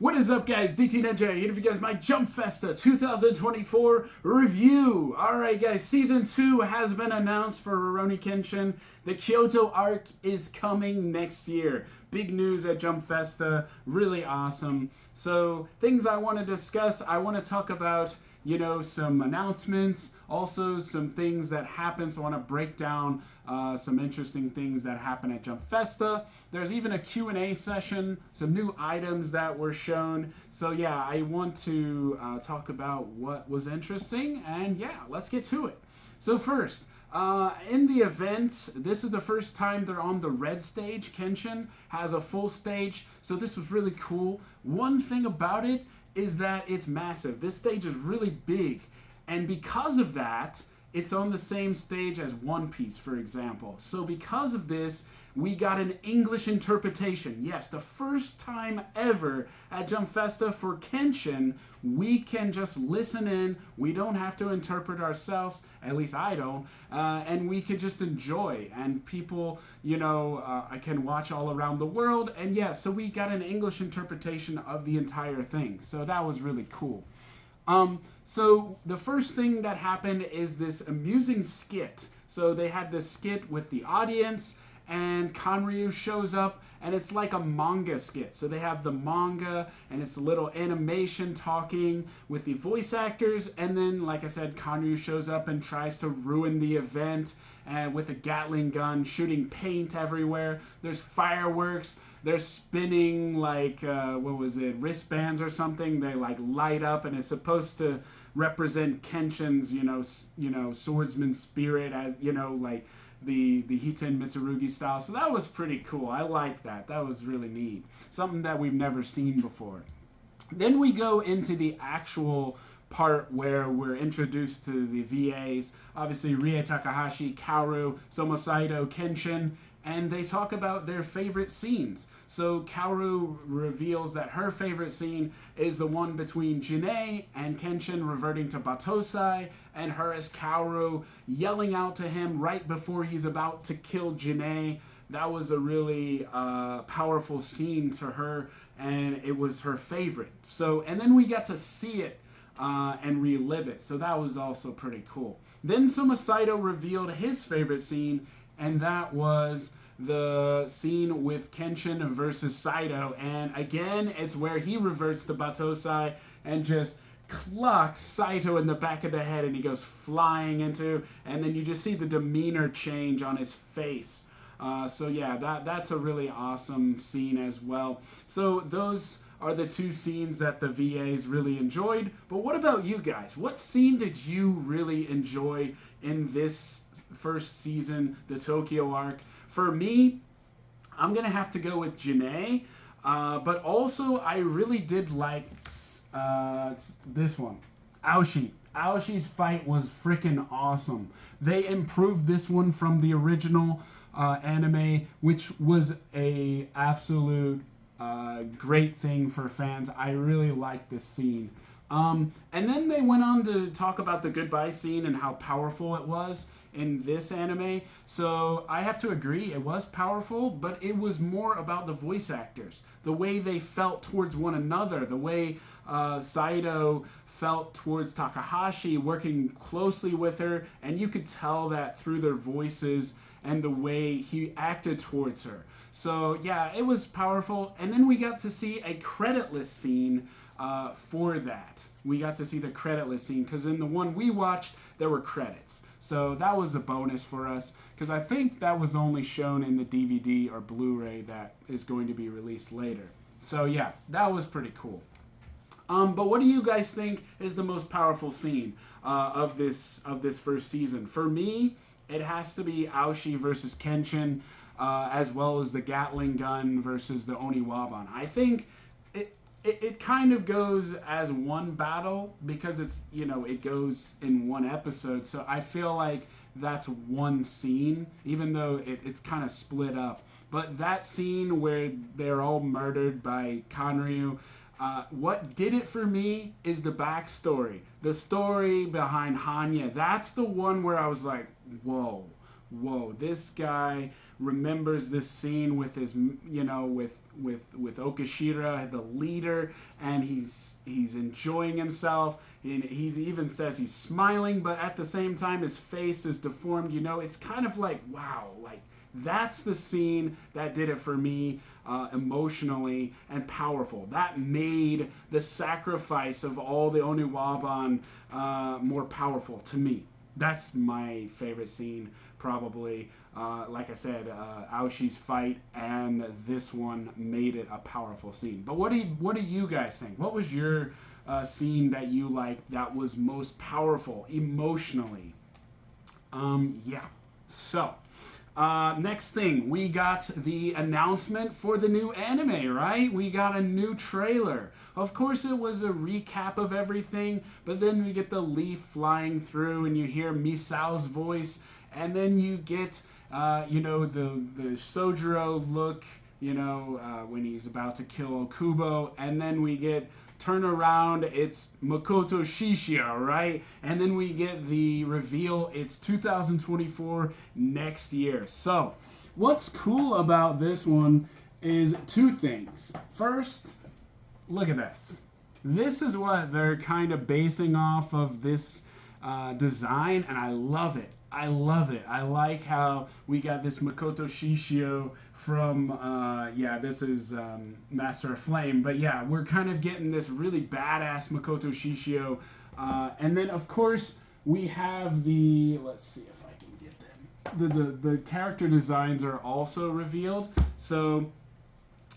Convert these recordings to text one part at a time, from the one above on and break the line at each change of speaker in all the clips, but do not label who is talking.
What is up, guys? DT Ninja here for you guys my JUMP FESTA 2024 review. Alright guys, Season 2 has been announced for Rurouni Kenshin. The Kyoto arc is coming next year. Big news at JUMP FESTA. Really awesome. So, things I want to discuss. I want to talk about, some announcements. Also, some things that happen. So I want to break down some interesting things that happen at JUMP FESTA. There's even a Q&A session, some new items that were shown. So yeah, I want to talk about what was interesting, and yeah, let's get to it. So first, in the event, this is the first time they're on the red stage. Kenshin has a full stage, so this was really cool. One thing about it is that it's massive. This stage is really big, and because of that, it's on the same stage as One Piece, for example. So because of this, we got an English interpretation. Yes, the first time ever at JUMP FESTA for Kenshin, we can just listen in. We don't have to interpret ourselves, at least I don't, and we could just enjoy. And people, I can watch all around the world. And yeah, so we got an English interpretation of the entire thing. So that was really cool. So the first thing that happened is this amusing skit. So they had this skit with the audience, and Kanryu shows up, and it's like a manga skit. So they have the manga, and it's a little animation talking with the voice actors, and then, like I said, Kanryu shows up and tries to ruin the event with a Gatling gun, shooting paint everywhere. There's fireworks. They're spinning wristbands or something. They light up, and it's supposed to represent Kenshin's, swordsman spirit, as the Hiten Mitsurugi style. So that was pretty cool. I like that. That was really neat. Something that we've never seen before. Then we go into the actual part where we're introduced to the VAs. Obviously, Rie Takahashi, Kaoru, Soma Saito, Kenshin, and they talk about their favorite scenes. So Kaoru reveals that her favorite scene is the one between Jinae and Kenshin reverting to Batosai, and her as Kaoru yelling out to him right before he's about to kill Jinae. That was a really powerful scene to her, and it was her favorite. So, and then we got to see it and relive it. So that was also pretty cool. Then Soma Saito revealed his favorite scene, and that was the scene with Kenshin versus Saito. And again, it's where he reverts to Batosai and just clocks Saito in the back of the head, and he goes flying into, and then you just see the demeanor change on his face. So yeah, that's a really awesome scene as well. So those are the two scenes that the VAs really enjoyed. But what about you guys? What scene did you really enjoy in this first season, the Tokyo arc? For me, I'm going to have to go with Jinae. But also, I really did like this one, Aoshi. Aoshi's fight was freaking awesome. They improved this one from the original anime, which was a absolute great thing for fans. I really liked this scene. And then they went on to talk about the goodbye scene and how powerful it was in this anime. So I have to agree, it was powerful, but it was more about the voice actors, the way they felt towards one another, the way Saito felt towards Takahashi, working closely with her, and you could tell that through their voices and the way he acted towards her. So yeah, it was powerful. And then we got to see a creditless scene for that. We got to see the creditless scene, because in the one we watched, there were credits. So that was a bonus for us, because I think that was only shown in the DVD or Blu-ray that is going to be released later. So yeah, that was pretty cool. But what do you guys think is the most powerful scene of this first season? For me, it has to be Aoshi versus Kenshin, as well as the Gatling gun versus the Oniwaban. I think it kind of goes as one battle, because it goes in one episode. So I feel like that's one scene, even though it's kind of split up. But that scene where they're all murdered by Kanryu, what did it for me is the backstory. The story behind Hanya. That's the one where I was like, whoa, this guy remembers this scene with his, with with Okashira, the leader, and he's enjoying himself. And he even says he's smiling, but at the same time his face is deformed. You know, it's kind of like, wow, like that's the scene that did it for me, emotionally and powerful. That made the sacrifice of all the Oniwaban more powerful to me. That's my favorite scene, probably. Like I said, Aoshi's fight and this one made it a powerful scene. But what do you guys think? What was your scene that you liked that was most powerful emotionally? Yeah. So, next thing, we got the announcement for the new anime, right? We got a new trailer. Of course, it was a recap of everything, but then we get the leaf flying through and you hear Misao's voice, and then you get, you know, the Sojiro look, you know, when he's about to kill Okubo, and then we get turn around, it's Makoto Shishio, right? And then we get the reveal, it's 2024, next year. So, what's cool about this one is two things. First, look at this. This is what they're kind of basing off of this design, and I love it. I love it. I like how we got this Makoto Shishio from, yeah, this is Master of Flame. But yeah, we're kind of getting this really badass Makoto Shishio. And then, of course, we have the, let's see if I can get them. The character designs are also revealed. So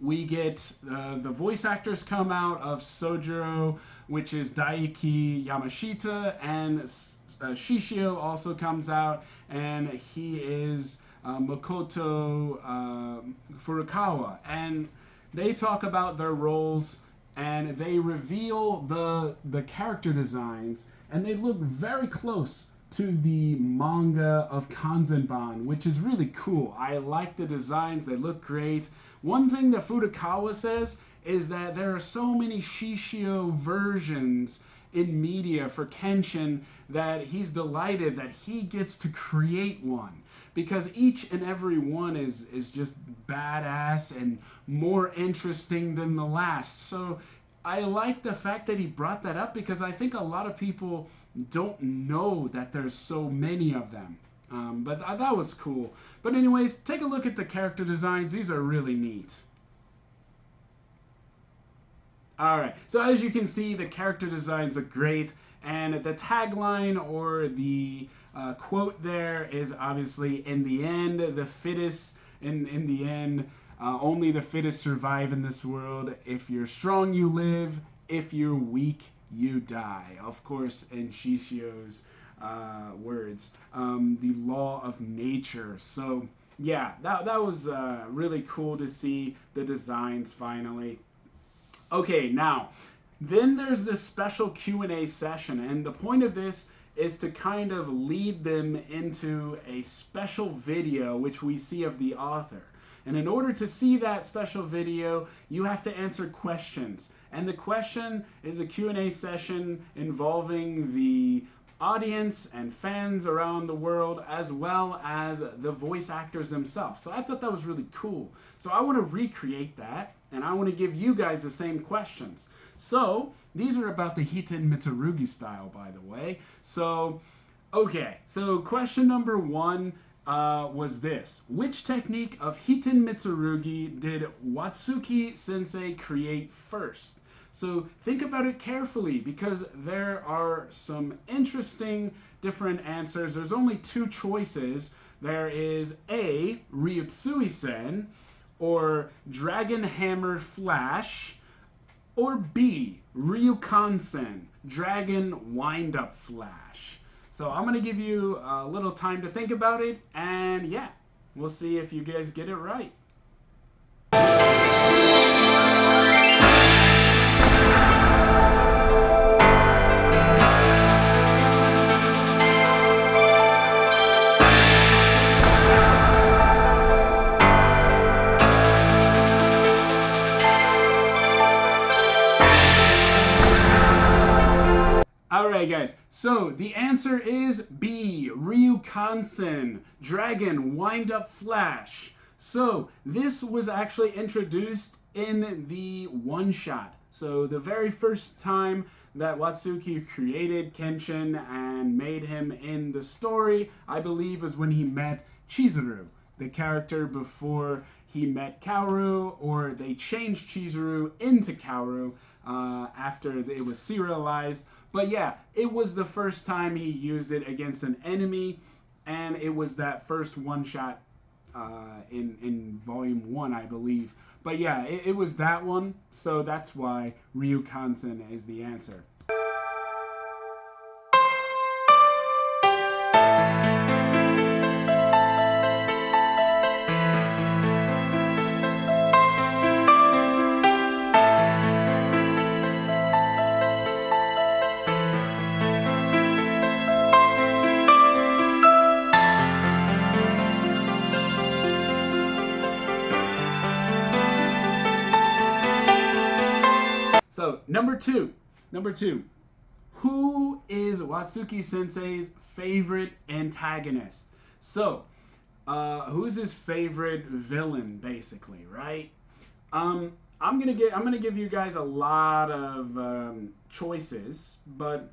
we get the voice actors come out of Sojiro, which is Daiki Yamashita, and Shishio also comes out, and he is Makoto Furukawa, and they talk about their roles, and they reveal the character designs, and they look very close to the manga of Kanzenban, which is really cool. I like the designs, they look great. One thing that Furukawa says is that there are so many Shishio versions in media for Kenshin that he's delighted that he gets to create one, because each and every one is just badass and more interesting than the last. So I like the fact that he brought that up, because I think a lot of people don't know that there's so many of them. But that was cool. But anyways, take a look at the character designs. These are really neat. Alright, so as you can see, the character designs are great, and the tagline or the quote there is obviously, in the end, the fittest, in the end, only the fittest survive in this world. If you're strong, you live. If you're weak, you die. Of course, in Shishio's words, the law of nature. So, yeah, that was really cool to see the designs finally. Okay, now, then there's this special Q&A session, and the point of this is to kind of lead them into a special video which we see of the author. And in order to see that special video, you have to answer questions. And the question is a Q&A session involving the audience and fans around the world, as well as the voice actors themselves. So I thought that was really cool. So I want to recreate that, and I want to give you guys the same questions. So these are about the Hiten Mitsurugi style, by the way. So, okay, so question number one was this. Which technique of Hiten Mitsurugi did Watsuki Sensei create first? So think about it carefully, because there are some interesting different answers. There's only two choices. There is A, Ryutsui-sen, or Dragon Hammer Flash, or B, Ryukan-sen, Dragon Wind-Up Flash. So I'm going to give you a little time to think about it, and yeah, we'll see if you guys get it right. Alright guys, so the answer is B, Ryukan-sen, Dragon Wind-Up Flash. So this was actually introduced in the one-shot. So the very first time that Watsuki created Kenshin and made him in the story, I believe, was when he met Chizuru, the character before he met Kaoru, or they changed Chizuru into Kaoru after it was serialized. But yeah, it was the first time he used it against an enemy, and it was that first one-shot in volume 1, I believe. But yeah, it was that one, so that's why Ryu Kansen is the answer. So number two, who is Watsuki Sensei's favorite antagonist? So, who's his favorite villain, basically, right? I'm gonna give you guys a lot of choices, but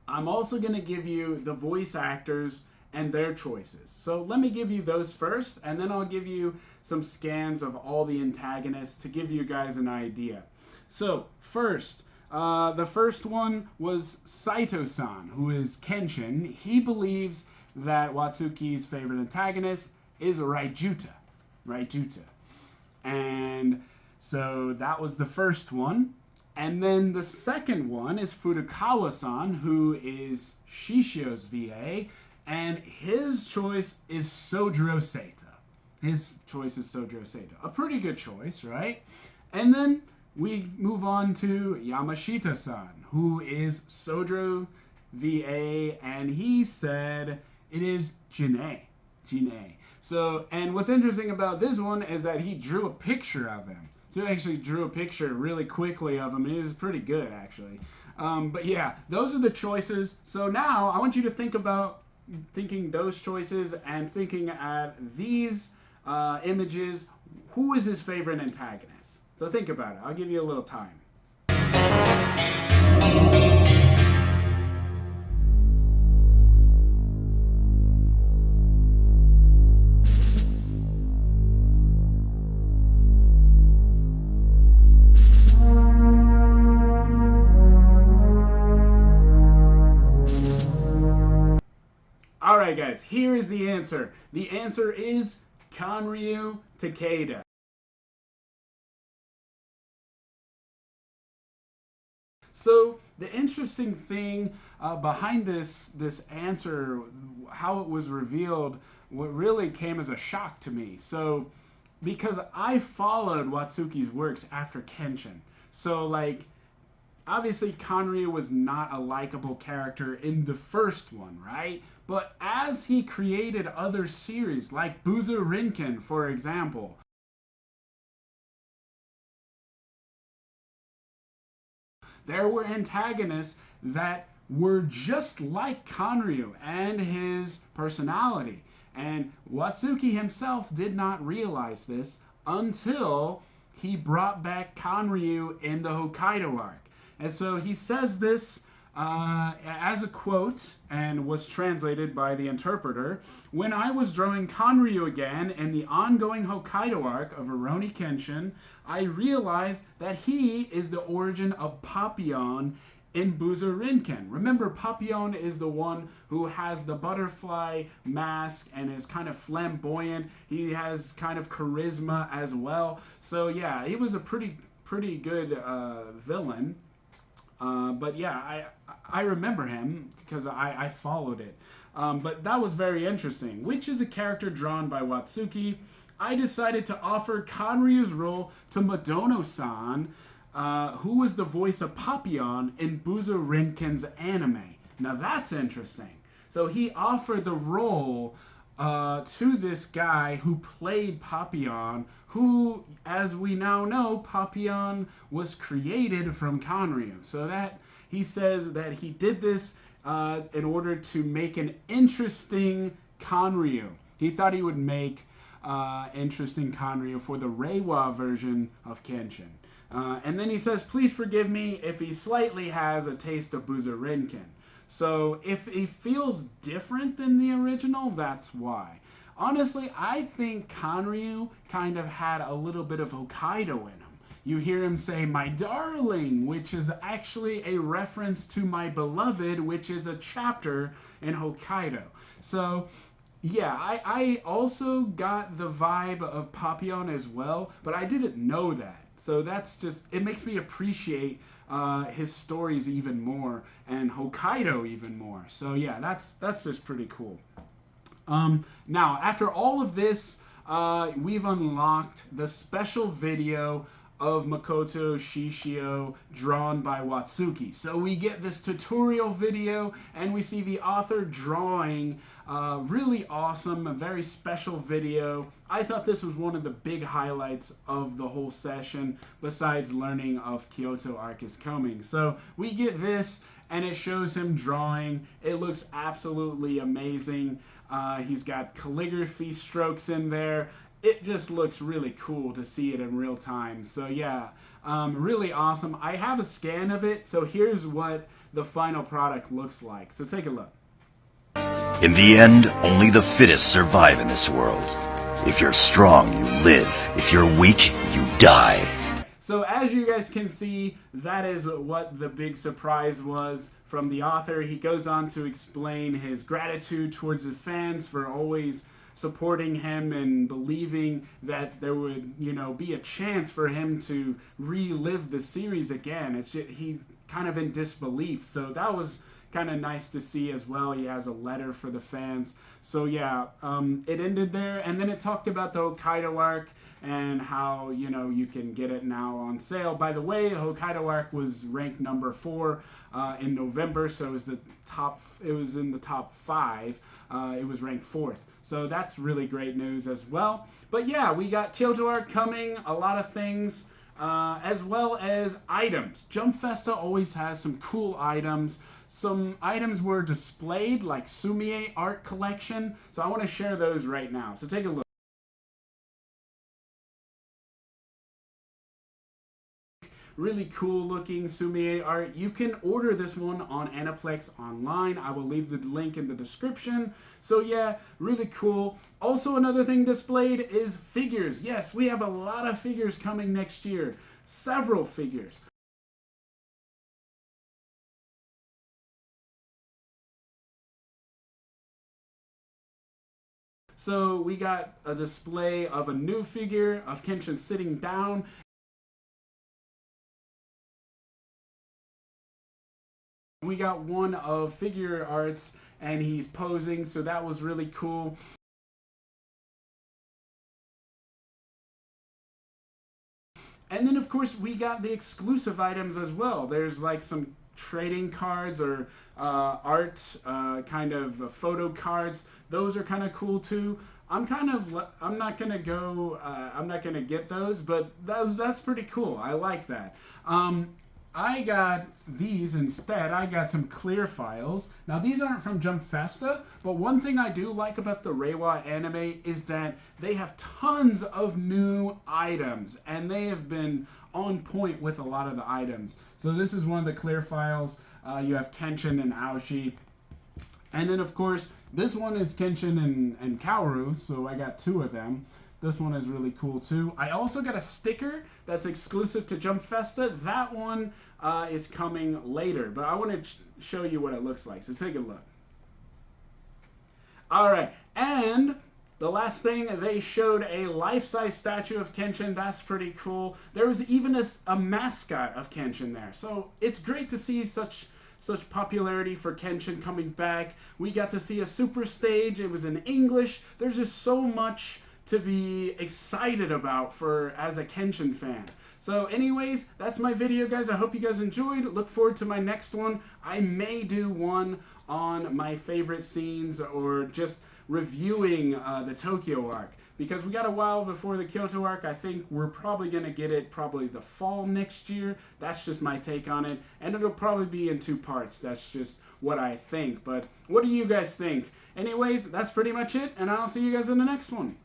I'm also gonna give you the voice actors and their choices. So let me give you those first, and then I'll give you some scans of all the antagonists to give you guys an idea. So first, the first one was Saito-san, who is Kenshin. He believes that Watsuki's favorite antagonist is Raijuta. And so that was the first one. And then the second one is Furukawa-san, who is Shishio's VA, and his choice is Sojiro Seita. A pretty good choice, right? And then we move on to Yamashita-san, who is Sojiro VA, and he said it is Jinae. So, and what's interesting about this one is that he drew a picture of him. So he actually drew a picture really quickly of him, and it was pretty good, actually. But yeah, those are the choices. So now I want you to think about thinking those choices and thinking at these images. Who is his favorite antagonist? So think about it. I'll give you a little time. Alright guys, here is the answer. The answer is Kanryu Takeda. So the interesting thing behind this answer, how it was revealed, what really came as a shock to me. So because I followed Watsuki's works after Kenshin, so like obviously Kanryu was not a likable character in the first one, right? But as he created other series like Buzu Rinken, for example, there were antagonists that were just like Kanryu and his personality. And Watsuki himself did not realize this until he brought back Kanryu in the Hokkaido arc. And so he says this as a quote, and was translated by the interpreter. When I was drawing Kanryu again in the ongoing Hokkaido arc of Rurouni Kenshin, I realized that he is the origin of Papillon in Buzu Rinken. Remember, Papillon is the one who has the butterfly mask and is kind of flamboyant. He has kind of charisma as well. So yeah, he was a pretty good villain. But yeah, I remember him because I followed it. But that was very interesting. Which is a character drawn by Watsuki. I decided to offer Kanryu's role to Madono-san, who was the voice of Papillon in Buzu Rinken's anime. Now that's interesting. So he offered the role to this guy who played Papillon, who, as we now know, Papillon was created from Kanryu. So that he says that he did this in order to make an interesting Kanryu. He thought he would make interesting Kanryu for the Reiwa version of Kenshin. And then he says, please forgive me if he slightly has a taste of Buzurenkin. So if he feels different than the original, that's why. Honestly, I think Kanryu kind of had a little bit of Hokkaido in him. You hear him say, my darling, which is actually a reference to my beloved, which is a chapter in Hokkaido. So, yeah, I also got the vibe of Papillon as well, but I didn't know that. So that's just, it makes me appreciate his stories even more and Hokkaido even more. So yeah, that's just pretty cool. Now, after all of this, we've unlocked the special video of Makoto Shishio drawn by Watsuki. So we get this tutorial video and we see the author drawing really awesome, a very special video. I thought this was one of the big highlights of the whole session besides learning of Kyoto arc is coming. So we get this and it shows him drawing. It looks absolutely amazing. He's got calligraphy strokes in there. It just looks really cool to see it in real time. So yeah, really awesome. I have a scan of it, so here's what the final product looks like. So take a look.
In the end, only the fittest survive in this world. If you're strong, you live. If you're weak, you die.
So as you guys can see, that is what the big surprise was from the author. He goes on to explain his gratitude towards the fans for always supporting him and believing that there would, be a chance for him to relive the series again. It's just, he's kind of in disbelief. So that was kind of nice to see as well. He has a letter for the fans. So yeah, it ended there, and then it talked about the Hokkaido arc and how you can get it now on sale. By the way, Hokkaido arc was ranked number 4 in November, so it was in the top 5. It was ranked 4th. So that's really great news as well. But yeah, we got Kyoto arc coming, a lot of things, as well as items. JUMP FESTA always has some cool items. Some items were displayed, like Sumie art collection. So I want to share those right now. So take a look. Really cool looking Sumie art. You can order this one on Aniplex online. I will leave the link in the description. So yeah, really cool. Also another thing displayed is figures. Yes, we have a lot of figures coming next year. Several figures. So we got a display of a new figure of Kenshin sitting down. We got one of figure arts and he's posing, so that was really cool. And then of course we got the exclusive items as well. There's like some trading cards or art kind of photo cards. Those are kind of cool too. I'm not gonna get those, but that's pretty cool. I like that. I got these instead. I got some clear files. Now these aren't from JUMP FESTA, but one thing I do like about the Reiwa anime is that they have tons of new items, and they have been on point with a lot of the items. So this is one of the clear files. You have Kenshin and Aoshi. And then of course, this one is Kenshin and Kaoru, so I got 2 of them. This one is really cool too. I also got a sticker that's exclusive to JUMP FESTA. That one is coming later, but I want to show you what it looks like. So take a look. All right, and the last thing, they showed a life-size statue of Kenshin. That's pretty cool. There was even a mascot of Kenshin there. So it's great to see such popularity for Kenshin coming back. We got to see a super stage. It was in English. There's just so much to be excited about as a Kenshin fan. So anyways, that's my video, guys. I hope you guys enjoyed. Look forward to my next one. I may do one on my favorite scenes or just reviewing the Tokyo arc, because we got a while before the Kyoto arc. I think we're probably going to get it probably the fall next year. That's just my take on it, and it'll probably be in 2 parts. That's just what I think, but what do you guys think? Anyways, that's pretty much it, and I'll see you guys in the next one.